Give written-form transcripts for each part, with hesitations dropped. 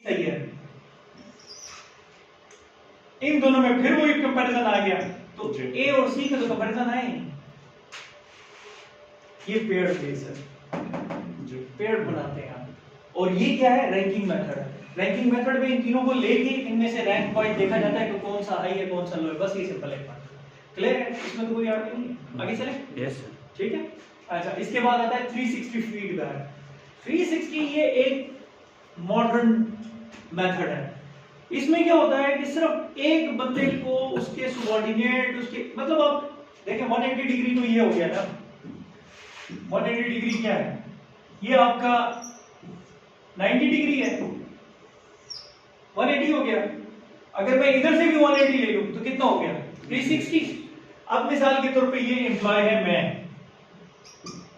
सही है। इन दोनों में फिर वही कंपैरिजन आ गया, तो ए और सी का तो कंपैरिजन आए। ये पेयर्ड बेस है, पेयर्ड बनाते हैं आप। और ये क्या है? रैंकिंग मेथड है। रैंकिंग मेथड में इन तीनों को लेके इनमें से रैंक वाइज देखा जाता है कि कौन सा हाई है कौन सा लो है। बस ये सिंपल है। क्लियर है? इसमें तो कोई आगे नहीं है। आगे चले? Yes sir. ठीक है। अच्छा, इसके बाद आता है 360 फीडबैक। 360 ये एक मॉडर्न मेथड है। इसमें क्या होता है कि सिर्फ एक बंदे को उसके सबऑर्डिनेट उसके मतलब आप देखें 180 डिग्री तो ये हो गया ना। 180 डिग्री क्या है? ये आपका 90 डिग्री है, 180 हो गया। अगर मैं इधर से भी 180 ले लूं तो कितना हो गया? 360। अब मिसाल के तौर पे ये एम्प्लॉय है, मैं,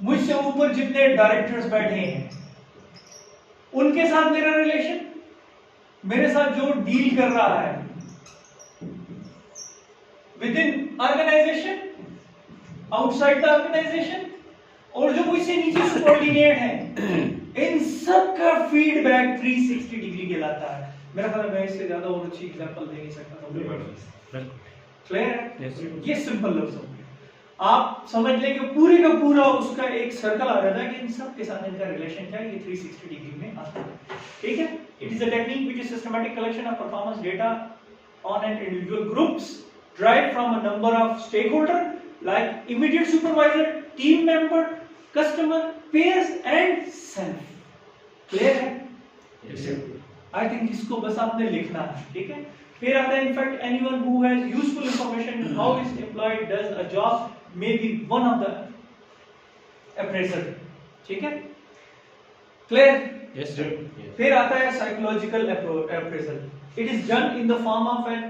मुझसे ऊपर जितने डायरेक्टर्स बैठे हैं उनके साथ मेरा रिलेशन, मेरे साथ जो डील कर रहा है with in organization, outside the organization, और जो मुझसे नीचे सबऑर्डिनेट है, इन सब का फीडबैक 360 डिग्री कहलाता है। मेरा ख्याल है मैं इससे ज्यादा और अच्छी एग्जांपल दे नहीं सकता। क्लियर है? ये सिंपल लफ्ज हो गया। आप समझ लें कि पूरे का पूरा उसका एक सर्कल आ जाता है कि इन सब के साथ इनका रिलेशन क्या है। ये 360 डिग्री में आता है। ठीक है? It is a technique which is systematic collection of performance data on an individual groups derived from a number of stakeholders like immediate supervisor, team member, customer, peers and self. Clear है? Yes sir. I think इसको बस आपने लिखना है। ठीक है? फिर आता है in fact anyone who has useful information in how his employee does a job may be one of the appraiser. ठीक है? Clear? Yes sir. फिर आता है psychological appraisal. It is done in the form of an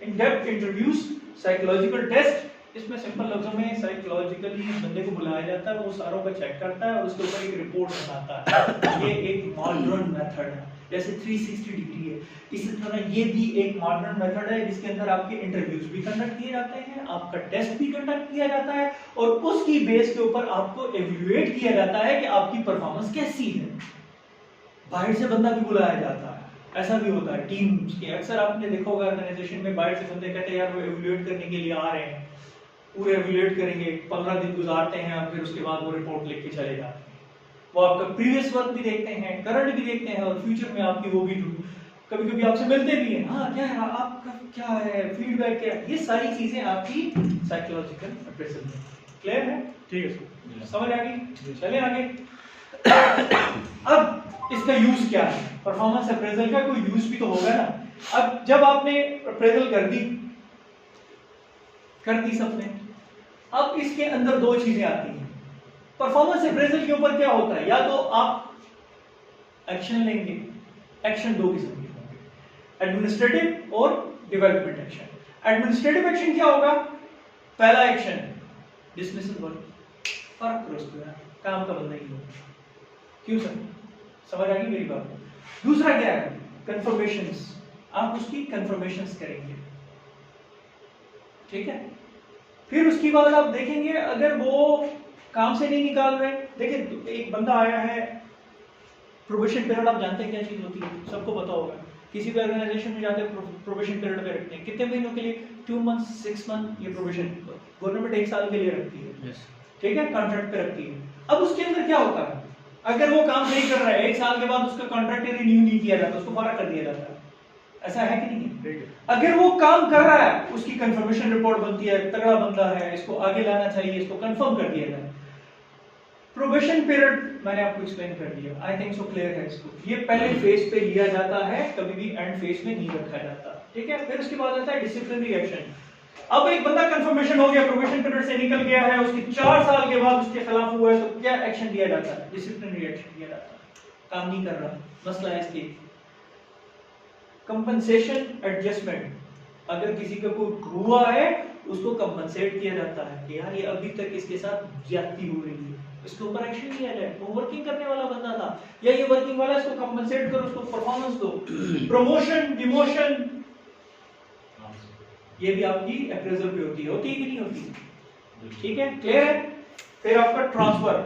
in-depth interviews, psychological test. इसमें simple लफ्जों में psychologically बंदे को बुलाया जाता है, वो सारों का चेक करता है और उसके ऊपर एक रिपोर्ट बनाता है। ये एक मॉडर्न मेथड है। जैसे 360 डिग्री है, इसी तरह ये भी एक मॉडर्न मेथड है जिसके अंदर आपके इंटरव्यूज भी कंडक्ट किए जाते हैं, आपका टेस्ट भी कंडक्ट किया जाता है और उसकी बेस के ऊपर आपको एवेल्युएट किया जाता है कि आपकी परफॉर्मेंस कैसी है। बाहर से बंदा भी बुलाया जाता है, ऐसा भी होता है टीम्स के। अक्सर आपने देखा होगा ऑर्गेनाइजेशन में बाहर से बंदे कहते हैं यार वो एवेल्युएट करने के लिए आ रहे हैं, पूरे एवेल्युएट करेंगे, 15 दिन गुजारते हैं और फिर उसके बाद वो रिपोर्ट लिख के चले जाते हैं। वो आपका प्रीवियस वर्क भी देखते हैं, करंट भी देखते हैं और फ्यूचर में आपकी वो भी कभी कभी आपसे मिलते भी हैं। हाँ क्या है आपका, क्या है फीडबैक, क्या है, ये सारी चीजें आपकी साइकोलॉजिकल अप्रेजल में। क्लियर है? ठीक है सर, समझ आ गई? चले आगे। अब इसका यूज क्या है? परफॉर्मेंस अप्रेजल का कोई यूज भी तो होगा ना। अब जब आपने अप्रेजल कर दी सबने, अब इसके अंदर दो चीजें आती हैं। परफॉर्मेंस अप्रेजल के ऊपर क्या होता है? या तो आप एक्शन लेंगे, एक्शन दो किस्म के होंगे, एडमिनिस्ट्रेटिव और डेवलपमेंट एक्शन। एडमिनिस्ट्रेटिव एक्शन क्या होगा? पहला एक्शन डिसमिसल वर्क, फर्क करो उसको, काम का बंदा ही हो। क्यों सर? समझ आ गई मेरी बात? दूसरा क्या है? कंफर्मेशंस, आप उसकी कंफर्मेशंस करेंगे। ठीक है? फिर उसके बाद आप देखेंगे अगर वो काम से नहीं निकाल रहे, देखिए एक बंदा आया है, प्रोबेशन पीरियड आप जानते हैं क्या चीज होती है, सबको पता होगा। किसी भी ऑर्गेनाइजेशन में जाते हैं प्रोबेशन पीरियड पे रखते हैं, कितने महीनों के लिए? 2 मंथ, 6 मंथ, ये प्रोबेशन गवर्नमेंट 1 साल के लिए रखती है। ठीक है? कॉन्ट्रैक्ट पे रखती है। अब उसके अंदर क्या होता है? अगर वो काम नहीं कर रहा है, 1 साल के बाद उसका कॉन्ट्रैक्ट रिन्यू नहीं किया जाता, उसको फारग कर दिया जाता है। ऐसा है कि नहीं? अगर वो काम कर रहा है, उसकी कंफर्मेशन रिपोर्ट बनती है, तगड़ा बंदा है, इसको आगे लाना चाहिए, इसको कंफर्म कर दिया जाए। प्रोबेशन पीरियड मैंने आपको एक्सप्लेन कर दिया, आई थिंक सो क्लियर है इसको। ये पहले फेज पे लिया जाता है, कभी भी एंड फेज में नहीं रखा जाता। ठीक है? फिर उसके बाद आता है डिसिप्लिनरी एक्शन। अब एक बंदा कंफर्मेशन हो गया, प्रोबेशन पीरियड से निकल गया है, उसके 4 साल के बाद उसके खिलाफ हुआ है, तो क्या एक्शन लिया जाता है? डिसिप्लिनरी एक्शन लिया जाता है। काम नहीं कर रहा, मसला है इसके। कंपनसेशन एडजस्टमेंट, अगर किसी का कोई हुआ है उसको कंपनसेट किया जाता है कि यार ये अभी तक इसके साथ ज्यादती हो रही है, इसके ऊपर एक्शन लिया जाए। वो वर्किंग करने वाला बंदा था या ये वर्किंग वाला, इसको कंपनसेट करो, उसको परफॉर्मेंस दो। प्रमोशन, डिमोशन, ये भी आपकी अप्रेजल पे होती है कि नहीं होती? ठीक है? क्लियर है? फिर आपका ट्रांसफर,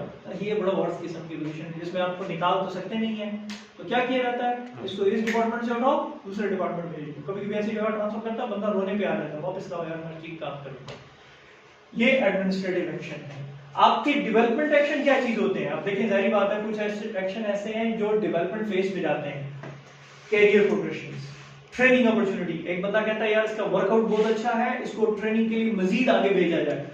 ये बड़ा वर्स्ट किस्म की पोजीशन है जिसमें आपको निकाल तो सकते नहीं है, तो तो क्या किया जाता है, इसको इस डिपार्टमेंट से उठाओ दूसरे डिपार्टमेंट भेज दो। कभी कभी ऐसी जगह ट्रांसफर करता है, बंदा रोने पे आ जाता है, वापस लाओ यार मैं ठीक काम करूंगा। ये एडमिनिस्ट्रेटिव एक्शन है। आपके डेवलपमेंट एक्शन क्या चीज होते हैं, आप देखें जाहिर बात है कुछ एक्शन ऐसे हैं जो डेवलपमेंट फेज में जाते हैं। कैरियर प्रोग्रेशन, ट्रेनिंग अपॉर्चुनिटी, एक बंदा कहता है यार इसका वर्कआउट बहुत अच्छा है, इसको ट्रेनिंग के लिए मजीद आगे भेजा जाए।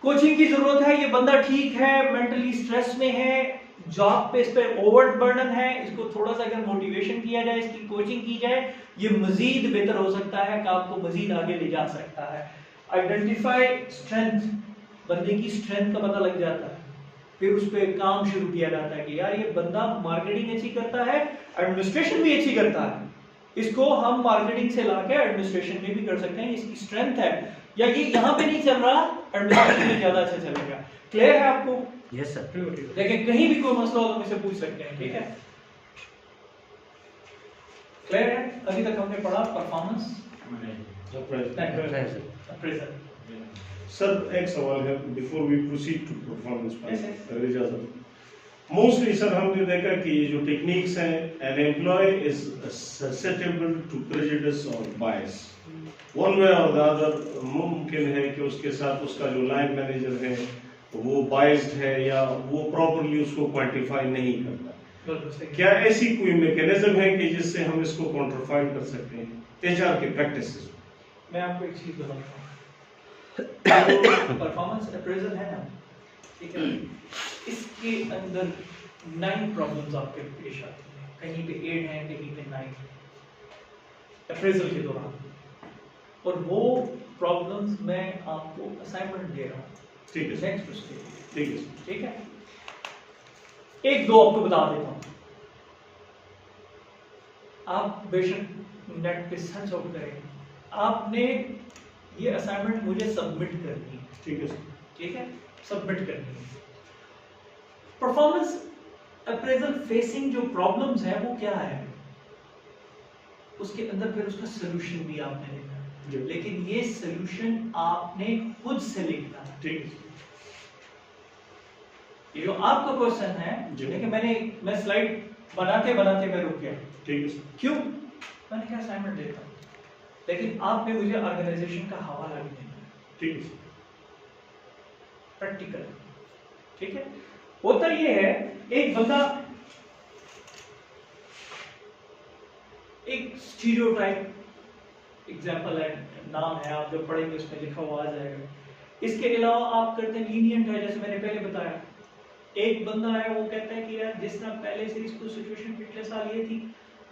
कोचिंग की जरूरत है, ये बंदा ठीक है, मेंटली स्ट्रेस में है, जॉब पे इस पे ओवर बर्डन है, इसको थोड़ा सा अगर मोटिवेशन किया जाए, इसकी कोचिंग की जाए, ये मजीद बेहतर हो सकता है, काम को मजीद आगे ले जा सकता है। आइडेंटिफाई स्ट्रेंथ, बंदे की स्ट्रेंथ का पता लग जाता है, फिर उस पर काम शुरू किया जाता है कि यार ये बंदा मार्केटिंग अच्छी करता है, एडमिनिस्ट्रेशन भी अच्छी करता है, इसको हम मार्केटिंग से लाके एडमिनिस्ट्रेशन में भी कर सकते हैं, इसकी स्ट्रेंथ है, या ये यहाँ पे नहीं चल रहा एडमिनिस्ट्रेशन में ज्यादा अच्छा चलेगा। क्लियर है आपको? Yes sir. देखिए कहीं भी कोई मसला हो तो मुझसे पूछ सकते हैं, ठीक है? क्लियर है? अभी तक हमने पढ़ा परफॉर्मेंस, अप्रेजल। सर एक सवाल है before we proceed to performance Yes, पर। मोस्टली सर हमने देखा कि ये जो टेक्निक्स हैं, an employ is susceptible to prejudice और बायस, वन वे और द अदर। मुमकिन है कि उसके साथ उसका जो लाइन मैनेजर है वो बायस्ड है या वो प्रॉपर्ली उसको क्वांटिफाई नहीं करता। क्या ऐसी कोई मैकेनिज्म है कि जिससे हम इसको क्वांटिफाई कर सकते हैं एचआर के प्रैक्टिसेस? मैं आपको एक चीज बताता हूँ, परफॉर्मेंस अप्रेजल है ना, ठीक है, इसके अंदर 9 प्रॉब्लम्स आपके पेश आती हैं, कहीं पे 8 हैं, कहीं पे 9 अप्रेजल के दौरान, और वो प्रॉब्लम्स मैं आपको असाइनमेंट दे रहा हूँ। ठीक है नेक्स्ट उसके, ठीक है ठीक है, एक दो आपको बता देता हूँ, आप बेशक नेट पे सर्च आउट करें, आपने ये असाइनमेंट मुझे सबमिट करनी है, ठीक है सर, ठीक है, सबमिट करनी है। परफॉर्मेंस अप्रेजल फेसिंग जो प्रॉब्लम्स है वो क्या है, उसके अंदर फिर उसका सॉल्यूशन भी आपने लिखना है, लेकिन ये सॉल्यूशन आपने खुद से लिखना है। ठीक है। ये जो आपका क्वेश्चन है, देखिए मैं स्लाइड बनाते बनाते मैं रुक गया, ठीक है सर। क्यों? मैंने क्या असाइनमेंट देता हूं, लेकिन आपने मुझे ऑर्गेनाइजेशन का हवाला भी देना है, ठीक है सर। प्रैक्टिकल, ठीक है। होता ये है, एक बंदा एक स्टीरियोटाइप एग्जांपल है, नाम है, आप जब पढ़ेंगे उसमें लिखा हुआ आ जाएगा। इसके अलावा आप करते हैं लीनियंट है, जैसे मैंने पहले बताया, एक बंदा है वो कहता है कि यार जिस तरह पहले से इसको सिचुएशन पिछले साल ये थी,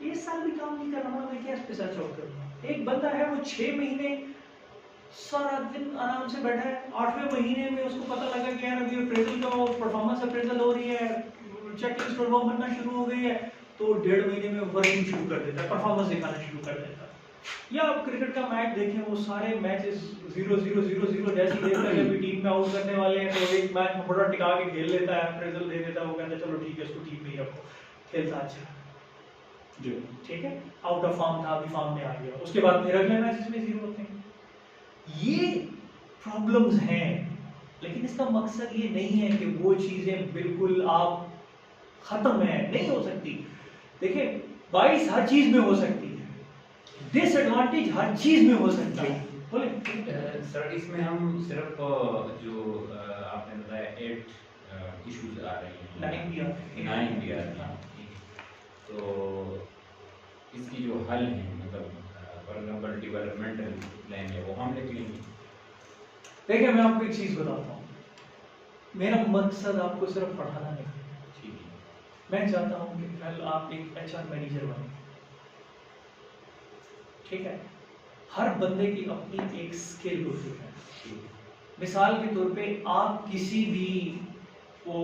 इस साल भी काम नहीं कर रहा, मैं क्या इस पे सर्च आउट करूंगा। एक बंदा है वो 6 महीने सारा दिन आराम से बैठा है, 8वें महीने में उसको पता लगा कि यार अभी अप्रेजल का परफॉर्मेंस अप्रेजल हो रही है, चेकलिस्ट परफॉर्म बनना शुरू हो गई है, तो 1.5 महीने में वर्किंग शुरू कर देता है, परफॉर्मेंस दिखाना शुरू कर देता है। या आप क्रिकेट का मैच देखें, वो सारे मैचेस 0-0-0-0 जैसे ही देखता है अभी टीम में आउट करने वाले हैं तो एक मैच में बड़ा टिका के खेल लेता है, अप्रेजल दे देता है, वो कहता है चलो ठीक है इसको टीम में ही रखो, खेलता अच्छा जी, ठीक है, आउट ऑफ फॉर्म था, अभी फॉर्म में आ गया, उसके बाद फिर अगले मैचेस में 0 होते हैं। ये प्रॉब्लम्स हैं, लेकिन इसका मकसद ये नहीं है कि वो चीजें बिल्कुल आप खत्म है, नहीं हो सकती। देखिए 22 हर चीज में हो सकती है, डिसएडवांटेज हर चीज में हो सकता है। बोले सर इसमें हम सिर्फ जो आपने बताया 8 इश्यूज आ रहे हैं, 9 भी आते हैं, 9 भी आ रहे हैं, तो इसकी जो हल है, मतलब फॉर एग्जांपल डेवलपमेंटल प्लान है वो हम लिख लेंगे। देखिए मैं आपको एक चीज बताता हूँ, मेरा मकसद आपको सिर्फ पढ़ाना नहीं है, ठीक है, मैं चाहता हूँ कि कल आप एक एचआर मैनेजर बने, ठीक है। हर बंदे की अपनी एक स्किल होती है। मिसाल के तौर पे आप किसी भी वो,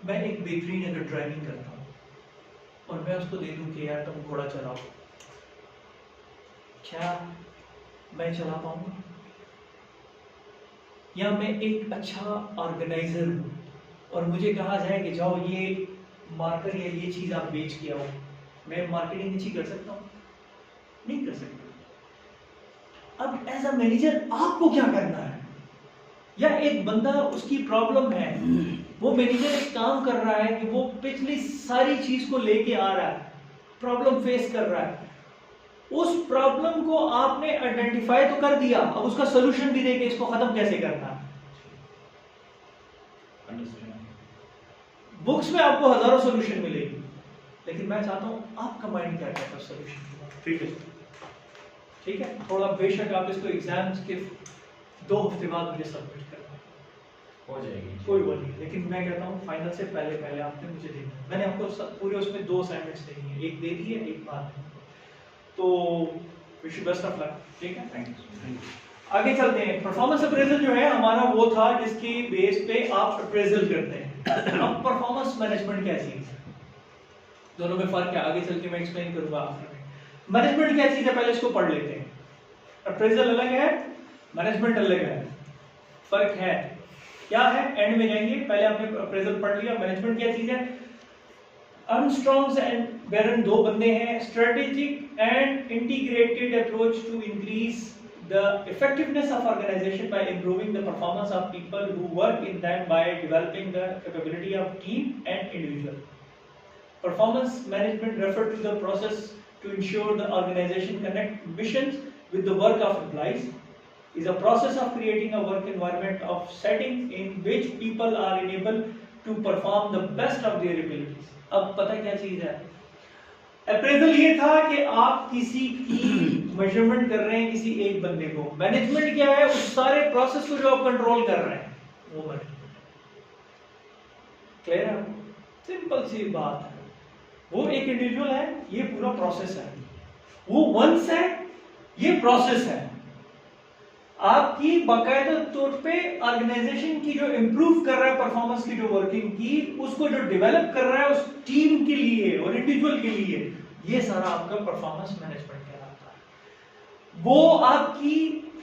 मैं एक बेहतरीन अगर ड्राइविंग करता हूँ और मैं उसको दे दूं कि यार तुम घोड़ा चलाओ, क्या मैं चला पाऊंगा? या मैं एक अच्छा ऑर्गेनाइजर हूँ और मुझे कहा जाए कि जाओ ये मार्कर या ये चीज आप बेच के आओ, मैं मार्केटिंग अच्छी कर सकता हूँ? नहीं कर सकता। अब एज अ मैनेजर आपको क्या करना है? या एक बंदा उसकी प्रॉब्लम है, वो मैनेजर एक काम कर रहा है कि वो पिछली सारी चीज को लेके आ रहा है, प्रॉब्लम फेस कर रहा है, उस प्रॉब्लम को आपने आइडेंटिफाई तो कर दिया, अब उसका सोल्यूशन भी देके इसको खत्म कैसे करना है। बुक्स में आपको हजारों सोल्यूशन मिलेगी, लेकिन मैं चाहता हूं आपका माइंड क्या कहता है सोल्यूशन। ठीक है, ठीक है, थोड़ा बेशक आप इसको एग्जाम्स के 2 हफ्ते बाद मुझे सबमिट करना हो जाएगी, कोई वो नहीं, लेकिन मैं कहता हूँ फाइनल से पहले आपने मुझे देना है। मैंने आपको पूरे उसमें 2 असाइनमेंट्स देनी है, एक दे दी है, एक बाद में। तो wish you best of luck. ठीक है, थैंक यू। आगे चलते हैं। परफॉर्मेंस अप्रेजल जो है हमारा वो था जिसकी बेस पे आप अप्रेजल करते हैं। अब परफॉर्मेंस मैनेजमेंट क्या चीज है, दोनों में फर्क है, आगे चल के मैं एक्सप्लेन करूंगा आफ्टर में। मैनेजमेंट क्या चीज है पहले इसको पढ़ लेते हैं। अप्रेजल अलग है, मैनेजमेंट अलग है, फर्क है क्या है एंड में जाएंगे। पहले आपने अप्रेजल पढ़ लिया, मैनेजमेंट क्या चीज है। आर्मस्ट्रॉन्ग एंड बेरन 2 बंदे हैं। Strategic and integrated approach to increase the effectiveness of organization by improving the performance of people who work in them by developing the capability of team and individual. Performance management refer to the process to ensure the organization connect missions with the work of employees, is a process of creating a work environment of setting in which people are enabled to perform the best of their abilities. अब पता क्या चीज है, appraisal ये था कि आप किसी की मेजरमेंट कर रहे हैं किसी एक बंदे को। मैनेजमेंट क्या है, उस सारे प्रोसेस को जो आप कंट्रोल कर रहे हैं वो मैनेजमेंट। क्लियर है, सिंपल सी बात है। वो एक इंडिविजुअल है, ये पूरा प्रोसेस है, वो वंस है, ये प्रोसेस है। आपकी बाकायदा तौर पे ऑर्गेनाइजेशन की जो इंप्रूव कर रहा है परफॉर्मेंस की जो वर्किंग की, उसको जो डेवलप कर रहा है उस टीम के लिए और इंडिविजुअल के लिए, ये सारा आपका परफॉर्मेंस मैनेजमेंट कहलाता है। वो आपकी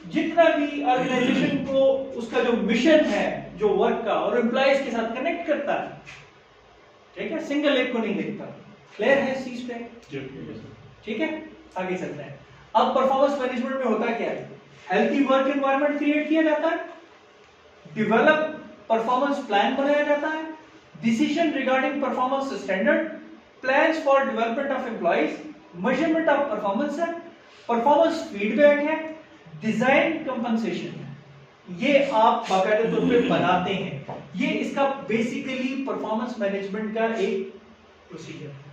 जितना भी ऑर्गेनाइजेशन को उसका जो मिशन है जो वर्क का और एम्प्लॉइज के साथ कनेक्ट करता है, ठीक है, सिंगल एक को नहीं देखता। क्लियर है इस चीज पे? ठीक है, आगे चलते हैं। अब परफॉर्मेंस मैनेजमेंट में होता क्या है, हेल्थी वर्क एनवायरनमेंट क्रिएट किया जाता है, डेवलप परफॉर्मेंस प्लान बनाया जाता है, decision regarding performance standard, plans for development of employees, measurement of performance है, परफॉर्मेंस फीडबैक है, डिजाइन कंपनसेशन है। ये आप बाकायदा तौर पे बनाते हैं। ये इसका बेसिकली परफॉर्मेंस मैनेजमेंट का एक प्रोसीजर है।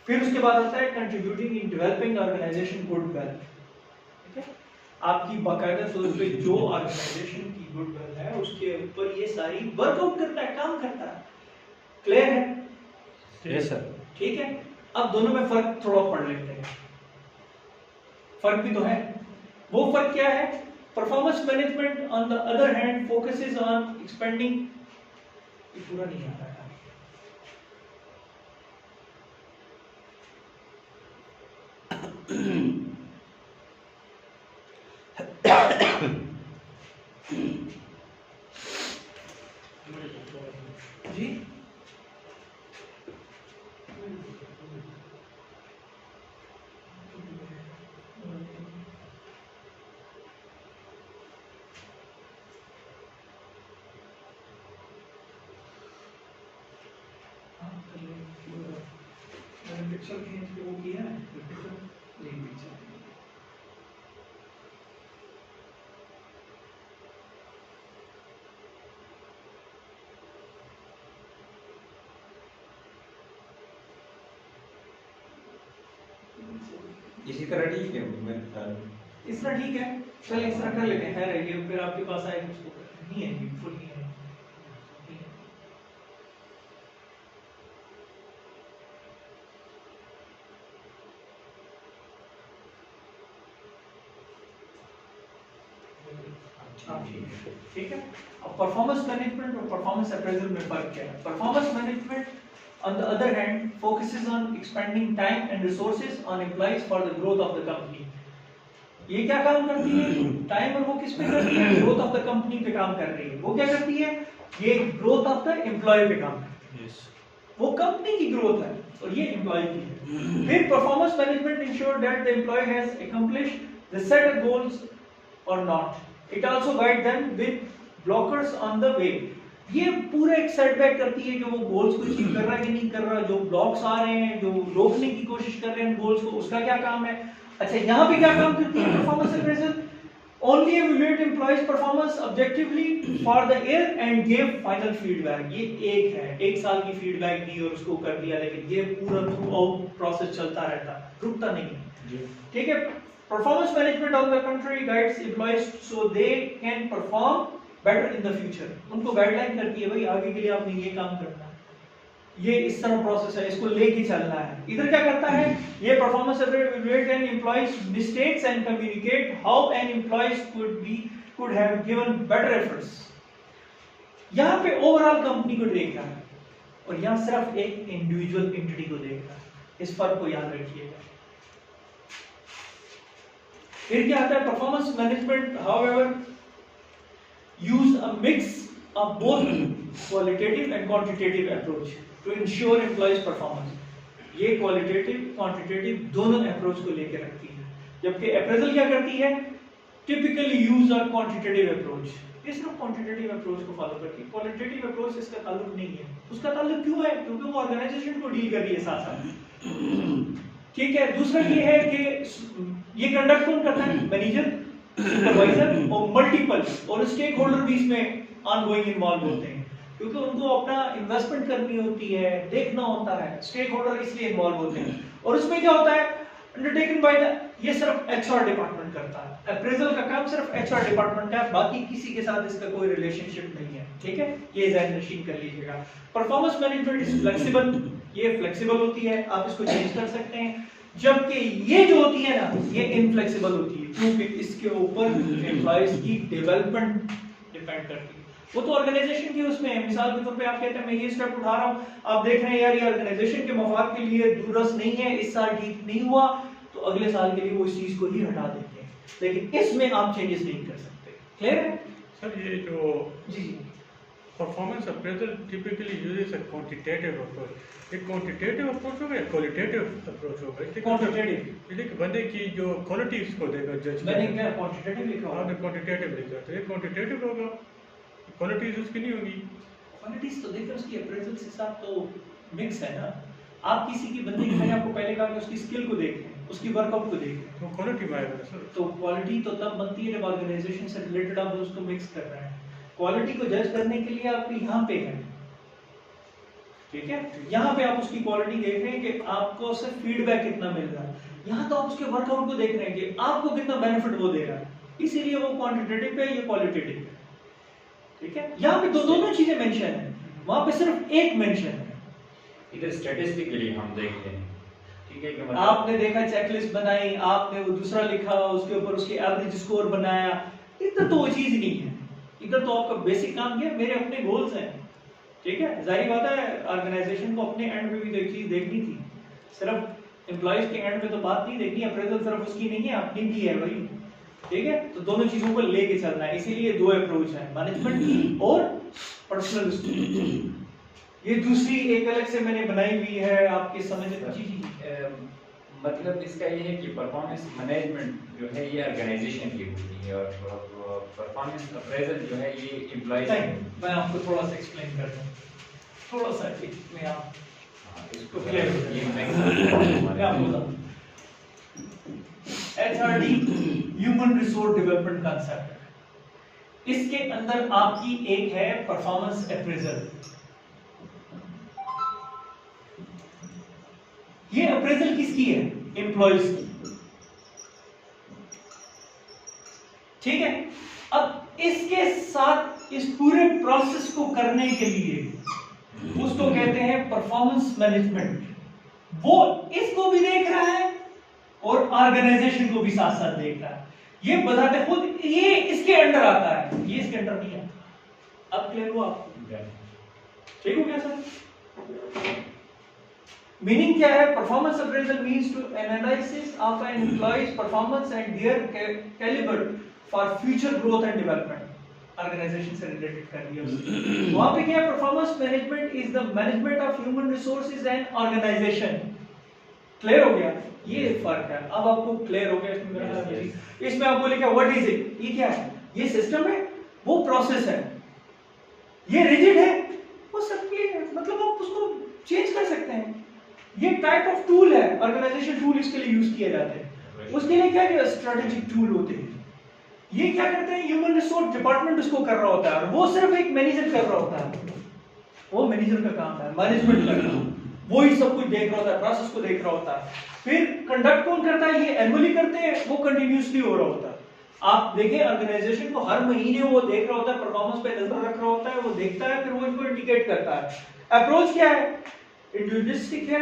फिर उसके बाद आता है contributing in developing organization goodwill. ठीक है, आपकी बाकायदा तौर पे जो ऑर्गेनाइजेशन की गुडविल है उसके ऊपर ये सारी वर्कआउट करता है, काम करता है। क्लियर है? Yes sir. ठीक है, अब दोनों में फर्क थोड़ा पढ़ लेते हैं। फर्क भी तो है। वो फर्क क्या है, performance management on the other hand focuses on expanding, ये पूरा नहीं आता है। जी पिक्चर खींच के वो किया है, नहीं पिक्चर इसी तरह ठीक है मेरे ख्याल में। इस तरह ठीक है, चल इस तरह कर लेते हैं। है ये फिर आपके पास आए उसको नहीं है, ब्यूटीफुल नहीं है। ठीक है, अब परफॉर्मेंस मैनेजमेंट और परफॉर्मेंस अप्रेजल में फर्क क्या है। Performance management on the other hand focuses on expending time and resources on employees for the growth of the company. ये क्या काम करती है, टाइम और वो किस पे करती है, ग्रोथ ऑफ द कंपनी पे काम कर रही है। वो क्या करती है, ये ग्रोथ ऑफ द एम्प्लॉय पे काम करती है। yes. वो कंपनी की ग्रोथ है और ये एम्प्लॉय की है। फिर performance management ensure that the employee has accomplished the set goals और not. It also guide them with blockers on the way. ये पूरा एक सेटबैक करती है कि वो गोल्स को अचीव कर रहा है कि नहीं कर रहा, जो ब्लॉक्स आ रहे हैं, जो रोकने की कोशिश कर रहे हैं गोल्स को, उसका क्या काम है। अच्छा, यहाँ पे क्या काम करती है performance appraisal? Only evaluate employees' performance objectively for the year and give final feedback। ये एक है, एक साल की फीडबैक दी और उसको कर दिया, लेकिन ये पूरा थ्रू आउट प्रोसेस चलता रहता, रुकता नहीं है। ठीक है। Performance management on the country guides employees so they can perform better in the future. उनको गाइडलाइन करती है, भाई आगे के लिए आपने ये काम करना है, ये इस तरह प्रोसेस है, इसको लेके चलना है। इधर क्या करता है ये performance evaluate an employees mistakes and communicate how an employees could have given better efforts. यहां पे ओवरऑल कंपनी को देख रहा है और यहां सिर्फ एक इंडिविजुअल एंटिटी को देख रहा है। इस फर्क को याद रखिएगा। फिर क्या आता है performance management however use a mix of both qualitative and quantitative approach to ensure employees performance। ये qualitative quantitative दोनों approach को लेकर रखती है, जबकि appraisal क्या करती है typically use a quantitative approach। ये सिर्फ quantitative approach को follow करती है, qualitative approach से इसका ताल्लुक नहीं है। उसका ताल्लुक क्यों है? क्योंकि वो organization को डील कर रही है साथ साथ। ठीक है। दूसरा ये है कि ये कंडक्ट कौन करता है? मैनेजर, सुपरवाइजर और मल्टीपल और स्टेक होल्डर भी इसमें ऑनगोइंग इन्वॉल्व होते हैं, क्योंकि उनको अपना इन्वेस्टमेंट करनी होती है, देखना होता है। स्टेक होल्डर इसलिए इन्वॉल्व होते हैं। और उसमें क्या होता है अंडरटेकन बाय द, ये सिर्फ एचआर डिपार्टमेंट करता है। अप्रेजल का काम सिर्फ एचआर डिपार्टमेंट का है, बाकी किसी के साथ इसका कोई रिलेशनशिप नहीं है। ठीक है, ये ध्यान नशीन कर लीजिएगा। परफॉर्मेंस मैनेजमेंट इज फ्लेक्सिबल, ये फ्लेक्सिबल होती है, आप इसको चेंज कर सकते हैं। जबकि ये जो होती है ना, ये इनफ्लेक्सिबल होती है, क्योंकि इसके ऊपर एम्प्लॉइज की डेवलपमेंट डिपेंड करती है। वो तो ऑर्गेनाइजेशन की उसमें है। मिसाल के तौर पे आप कहते हैं मैं ये स्टेप उठा रहा हूँ, आप देख रहे हैं यार ये ऑर्गेनाइजेशन के मफाद के लिए दूरस नहीं है, इस साल ठीक नहीं हुआ, तो अगले साल के लिए वो इस चीज को ही हटा देते हैं, लेकिन इसमें आप चेंजेस नहीं कर सकते। क्लियर है सर? ये जो जी performance appraisal typically uses a quantitative approach. एक क्वांटिटेटिव अप्रोच होगा या क्वालिटेटिव अप्रोच होगा? क्वांटिटेटिव, ये बंदे की जो क्वालिटीज को देगा जज। मैंने क्या क्वांटिटेटिव लिखा हुआ आपने क्वांटिटेटिव लिखा, तो ये क्वांटिटेटिव होगा, क्वालिटीज उसकी नहीं होगी। क्वालिटीज तो देखिए उसकी अप्रेजल के साथ तो मिक्स है ना। आप किसी की बंदे की, मैंने आपको पहले कहा कि उसकी स्किल को देखें, उसकी वर्कआउट को देखें, तो क्वालिटी में आएगा सर। तो क्वालिटी तो तब बनती है जब ऑर्गेनाइजेशन से रिलेटेड आप उसको मिक्स कर रहे हैं। क्वालिटी को जज करने के लिए आप यहाँ पे हैं, ठीक है, यहाँ पे आप उसकी क्वालिटी देख रहे हैं कि आपको उससे फीडबैक कितना मिल रहा है। यहाँ तो आप उसके वर्कआउट को देख रहे हैं कि आपको कितना बेनिफिट वो दे रहा है, इसीलिए वो क्वांटिटेटिव है, ये क्वालिटेटिव है। ठीक है, यहाँ पे दोनों चीजें मेंशन है, वहां पे सिर्फ एक मेंशन है। इधर स्टैटिस्टिकली हम देखते हैं, ठीक है, कि मतलब आपने देखा चेकलिस्ट बनाई, आपने वो दूसरा लिखा, उसके ऊपर उसके एवरेज स्कोर बनाया, इधर तो वो चीज नहीं है। इधर तो आपका बेसिक काम क्या है, मेरे अपने गोल्स हैं। ठीक है, जाहिर बात है ऑर्गेनाइजेशन को अपने एंड पे भी एक चीज देखनी थी, सिर्फ एम्प्लॉइज के एंड पे तो बात नहीं देखनी। अप्रेजल सिर्फ उसकी नहीं है, अपनी भी है भाई। ठीक है, तो दोनों चीजों को लेके चलना है, इसीलिए दो अप्रोच है, मैनेजमेंट की और पर्सनल स्टूडेंट। ये दूसरी एक अलग से मैंने बनाई हुई है आपके समझ जी। मतलब इसका ये है कि परफॉर्मेंस मैनेजमेंट जो है ये ऑर्गेनाइजेशन की होती है और परफॉर्मेंस अप्रेजल जो है ये एम्प्लॉइज। मैं आपको थोड़ा सा एक्सप्लेन कर दूं, थोड़ा सा इसमें आप इसको क्लियर हो ये जाए। मैं आपको बताऊं, HRD human resource development concept, इसके अंदर आपकी एक है परफॉर्मेंस अप्रेजल। ये अप्रेजल किसकी है? एम्प्लॉइज की। ठीक है, अब इसके साथ इस पूरे प्रोसेस को करने के लिए उसको कहते हैं परफॉर्मेंस मैनेजमेंट। वो इसको भी देख रहा है और ऑर्गेनाइजेशन को भी साथ साथ देख रहा है। ये बताते खुद ये इसके अंडर आता है, ये इसके अंडर नहीं आता। अब क्लियर हुआ आपको? ठीक हो गया सर? मीनिंग क्या है? Performance appraisal means to analysis of an employees performance and their calibre for future growth and development. Organization से रिलेटेड कर दिया उसने। वहां पे क्या है? Performance management is the management of human resources and organization. Clear हो गया? ये फर्क है। अब आपको क्लियर हो गया इसमें मेरा ख्याल है। इसमें आपको लिखा व्हाट इज इट, ये क्या है? ये सिस्टम है, वो प्रोसेस है। ये रिजिड है, वो सबके मतलब आप उसको चेंज कर सकते हैं। ये टाइप ऑफ टूल है, ऑर्गेनाइजेशन टूल इसके लिए यूज किए जाते हैं। उसके लिए क्या स्ट्रेटेजिक टूल होते हैं। ये क्या करते हैं, ह्यूमन रिसोर्स डिपार्टमेंट उसको कर रहा होता है, और वो सिर्फ एक मैनेजर कर रहा होता है। वो मैनेजर का काम है, मैनेजमेंट करना, वो ही सब कुछ देख रहा होता है, प्रोसेस को देख रहा होता है। फिर कंडक्ट कौन करता है, ये एनुअली करते हैं, वो कंटिन्यूसली हो रहा होता है। आप देखें ऑर्गेनाइजेशन को हर महीने वो देख रहा होता है, परफॉर्मेंस पे नजर रख रहा होता है, वो देखता है, फिर वो इनको इंडिकेट करता है। अप्रोच क्या है, इंडिविजुअलिस्टिक है,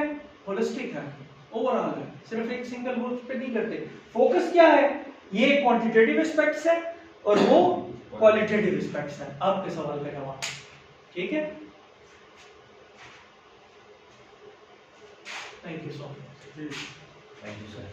होलिस्टिक है, ओवरऑल है, सिर्फ एक सिंगल गोल पे नहीं करते। फोकस क्या है, ये क्वांटिटेटिव एस्पेक्ट्स है और वो क्वालिटेटिव एस्पेक्ट्स है। आपके सवाल का जवाब, ठीक है। Thank you so much. Thank you sir.